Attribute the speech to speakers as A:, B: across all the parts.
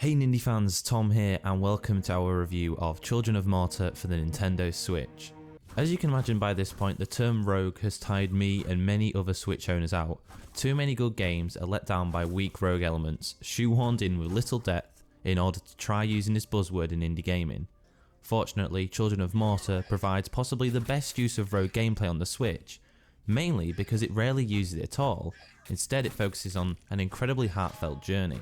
A: Hey Nindie fans, Tom here and welcome to our review of Children of Morta for the Nintendo Switch. As you can imagine by this point, the term rogue has tired me and many other Switch owners out. Too many good games are let down by weak rogue elements, shoehorned in with little depth in order to try using this buzzword in indie gaming. Fortunately, Children of Morta provides possibly the best use of rogue gameplay on the Switch, mainly because it rarely uses it at all. Instead, it focuses on an incredibly heartfelt journey.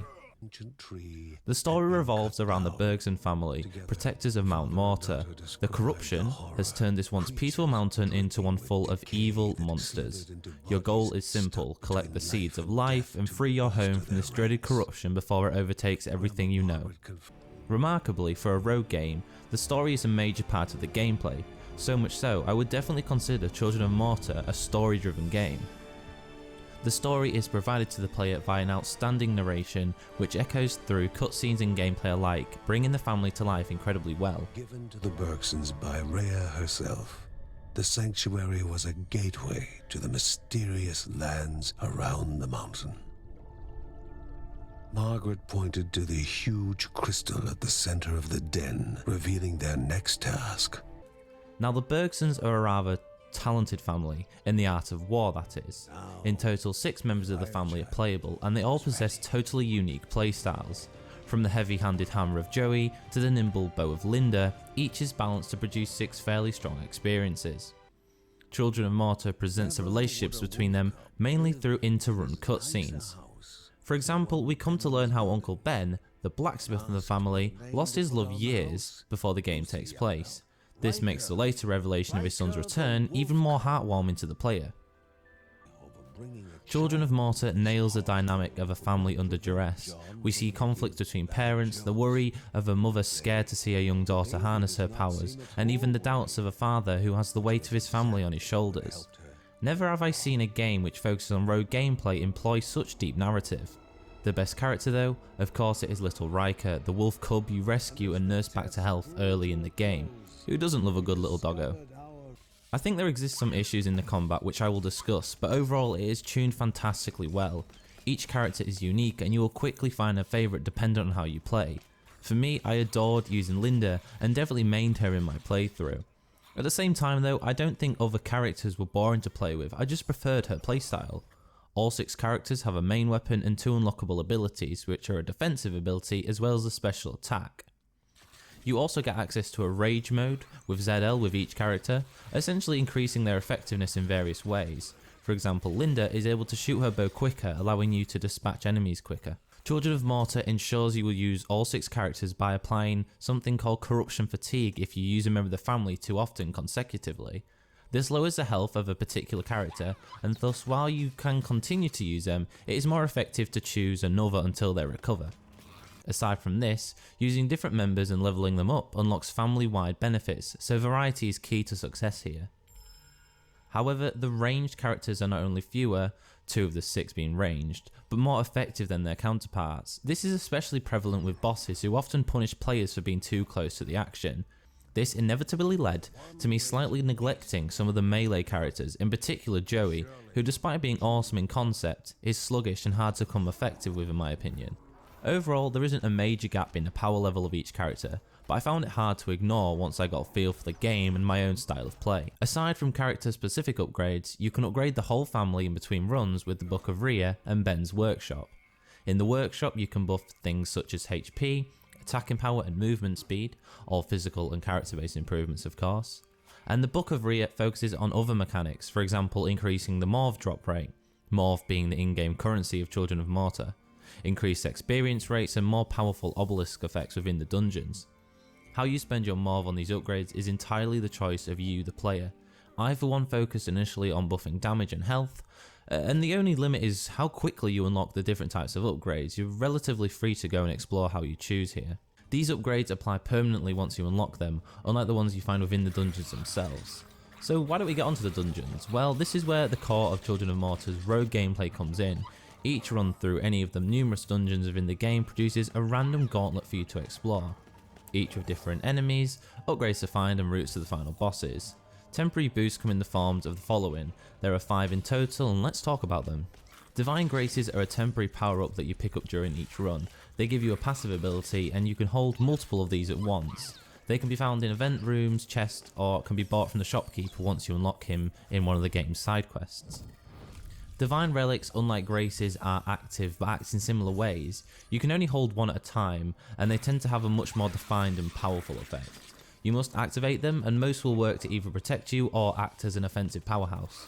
A: The story revolves around the Bergson family, protectors of Mount Morta. The corruption has turned this once peaceful mountain into one full of evil monsters. Your goal is simple: collect the seeds of life and free your home from this dreaded corruption before it overtakes everything you know. Remarkably, for a rogue game, the story is a major part of the gameplay, so much so I would definitely consider Children of Morta a story-driven game. The story is provided to the player via an outstanding narration which echoes through cutscenes and gameplay alike, bringing the family to life incredibly well.
B: Given to the Bergsons by Rhea herself, the sanctuary was a gateway to the mysterious lands around the mountain. Margaret pointed to the huge crystal at the center of the den, revealing their next task.
A: Now the Bergsons are a rather talented family, in the art of war that is. In total, 6 members of the family are playable and they all possess totally unique playstyles. From the heavy-handed hammer of Joey to the nimble bow of Linda, each is balanced to produce 6 fairly strong experiences. Children of Morta presents the relationships between them mainly through interrun cutscenes. For example, we come to learn how Uncle Ben, the blacksmith of the family, lost his love years before the game takes place. This makes the later revelation of his son's return even more heartwarming to the player. Children of Morta nails the dynamic of a family under duress. We see conflict between parents, the worry of a mother scared to see her young daughter harness her powers, and even the doubts of a father who has the weight of his family on his shoulders. Never have I seen a game which focuses on rogue gameplay employ such deep narrative. The best character though, of course it is little Riker, the wolf cub you rescue and nurse back to health early in the game. Who doesn't love a good little doggo? I think there exist some issues in the combat which I will discuss, but overall it is tuned fantastically well. Each character is unique and you will quickly find a favourite dependent on how you play. For me, I adored using Linda and definitely mained her in my playthrough. At the same time though, I don't think other characters were boring to play with, I just preferred her playstyle. All 6 characters have a main weapon and 2 unlockable abilities, which are a defensive ability as well as a special attack. You also get access to a rage mode with ZL with each character, essentially increasing their effectiveness in various ways. For example, Linda is able to shoot her bow quicker, allowing you to dispatch enemies quicker. Children of Morta ensures you will use all 6 characters by applying something called corruption fatigue if you use a member of the family too often consecutively. This lowers the health of a particular character, and thus while you can continue to use them, it is more effective to choose another until they recover. Aside from this, using different members and leveling them up unlocks family-wide benefits, so variety is key to success here. However, the ranged characters are not only fewer, 2 of the 6 being ranged, but more effective than their counterparts. This is especially prevalent with bosses who often punish players for being too close to the action. This inevitably led to me slightly neglecting some of the melee characters, in particular Joey, who despite being awesome in concept, is sluggish and hard to come effective with in my opinion. Overall, there isn't a major gap in the power level of each character, but I found it hard to ignore once I got a feel for the game and my own style of play. Aside from character specific upgrades, you can upgrade the whole family in between runs with the Book of Rhea and Ben's workshop. In the workshop you can buff things such as HP, attacking power and movement speed, all physical and character based improvements of course. And the Book of Rhea focuses on other mechanics, for example increasing the Morph drop rate, Morph being the in-game currency of Children of Morta, increased experience rates and more powerful obelisk effects within the dungeons. How you spend your Morph on these upgrades is entirely the choice of you the player. I for one focused initially on buffing damage and health, and the only limit is how quickly you unlock the different types of upgrades. You're relatively free to go and explore how you choose here. These upgrades apply permanently once you unlock them, unlike the ones you find within the dungeons themselves. So why don't we get onto the dungeons? Well, this is where the core of Children of Morta's rogue gameplay comes in. Each run through any of the numerous dungeons within the game produces a random gauntlet for you to explore, each with different enemies, upgrades to find and routes to the final bosses. Temporary boosts come in the forms of the following. There are 5 in total and let's talk about them. Divine Graces are a temporary power up that you pick up during each run. They give you a passive ability and you can hold multiple of these at once. They can be found in event rooms, chests, or can be bought from the shopkeeper once you unlock him in one of the game's side quests. Divine relics, unlike graces, are active but act in similar ways. You can only hold one at a time, and they tend to have a much more defined and powerful effect. You must activate them, and most will work to either protect you or act as an offensive powerhouse.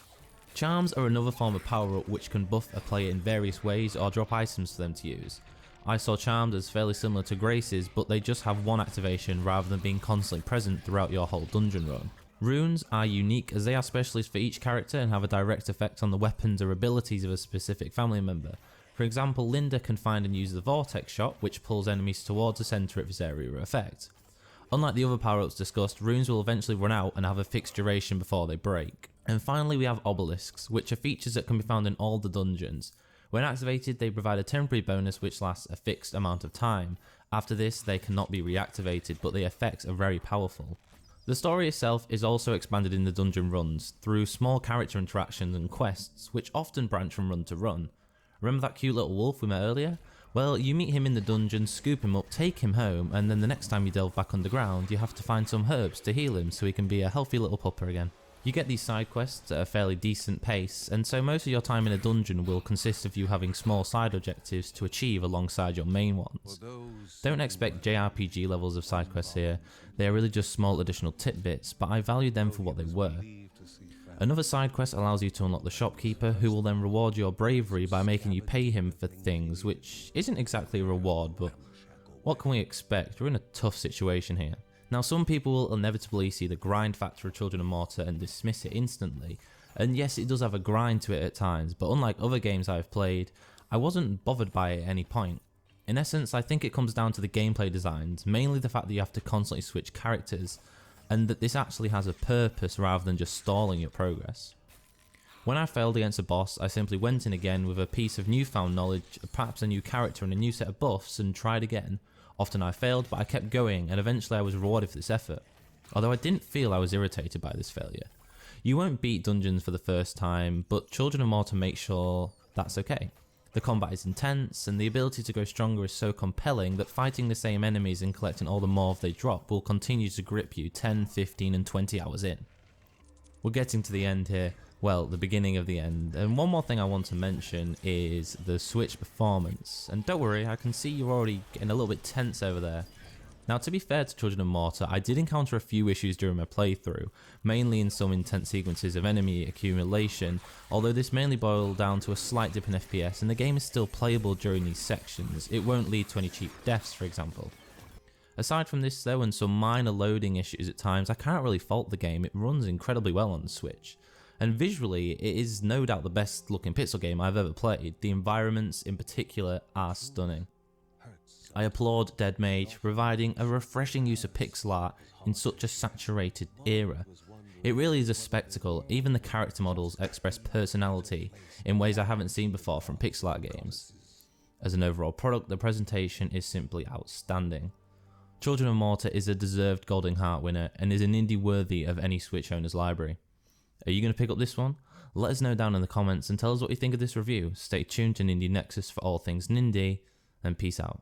A: Charms are another form of power up which can buff a player in various ways or drop items for them to use. I saw charms as fairly similar to graces, but they just have one activation rather than being constantly present throughout your whole dungeon run. Runes are unique as they are specialist for each character and have a direct effect on the weapons or abilities of a specific family member. For example, Linda can find and use the Vortex Shot, which pulls enemies towards the centre of his area of effect. Unlike the other power-ups discussed, runes will eventually run out and have a fixed duration before they break. And finally we have obelisks, which are features that can be found in all the dungeons. When activated, they provide a temporary bonus which lasts a fixed amount of time. After this, they cannot be reactivated, but the effects are very powerful. The story itself is also expanded in the dungeon runs through small character interactions and quests, which often branch from run to run. Remember that cute little wolf we met earlier? Well, you meet him in the dungeon, scoop him up, take him home, and then the next time you delve back underground, you have to find some herbs to heal him so he can be a healthy little pupper again. You get these side quests at a fairly decent pace, and so most of your time in a dungeon will consist of you having small side objectives to achieve alongside your main ones. Don't expect JRPG levels of side quests here, they are really just small additional tidbits, but I value them for what they were. Another side quest allows you to unlock the shopkeeper, who will then reward your bravery by making you pay him for things, which isn't exactly a reward, but what can we expect? We're in a tough situation here. Now, some people will inevitably see the grind factor of Children of Morta and dismiss it instantly, and yes, it does have a grind to it at times, but unlike other games I've played, I wasn't bothered by it at any point. In essence, I think it comes down to the gameplay designs, mainly the fact that you have to constantly switch characters, and that this actually has a purpose rather than just stalling your progress. When I failed against a boss, I simply went in again with a piece of newfound knowledge, perhaps a new character and a new set of buffs, and tried again. Often I failed, but I kept going, and eventually I was rewarded for this effort. Although I didn't feel I was irritated by this failure. You won't beat dungeons for the first time, but Children of Morta make sure that's okay. The combat is intense, and the ability to grow stronger is so compelling that fighting the same enemies and collecting all the morph they drop will continue to grip you 10, 15 and 20 hours in. We're getting to the end here. Well, the beginning of the end, and one more thing I want to mention is the Switch performance, and don't worry, I can see you're already getting a little bit tense over there. Now, to be fair to Children of Morta, I did encounter a few issues during my playthrough, mainly in some intense sequences of enemy accumulation, although this mainly boiled down to a slight dip in FPS, and the game is still playable during these sections. It won't lead to any cheap deaths, for example. Aside from this though, and some minor loading issues at times, I can't really fault the game. It runs incredibly well on the Switch. And visually, it is no doubt the best looking pixel game I've ever played. The environments in particular are stunning. I applaud Dead Mage for providing a refreshing use of pixel art in such a saturated era. It really is a spectacle. Even the character models express personality in ways I haven't seen before from pixel art games. As an overall product, the presentation is simply outstanding. Children of Morta is a deserved Golden Heart winner and is an indie worthy of any Switch owner's library. Are you going to pick up this one? Let us know down in the comments and tell us what you think of this review. Stay tuned to Nindie Nexus for all things Nindie, and peace out.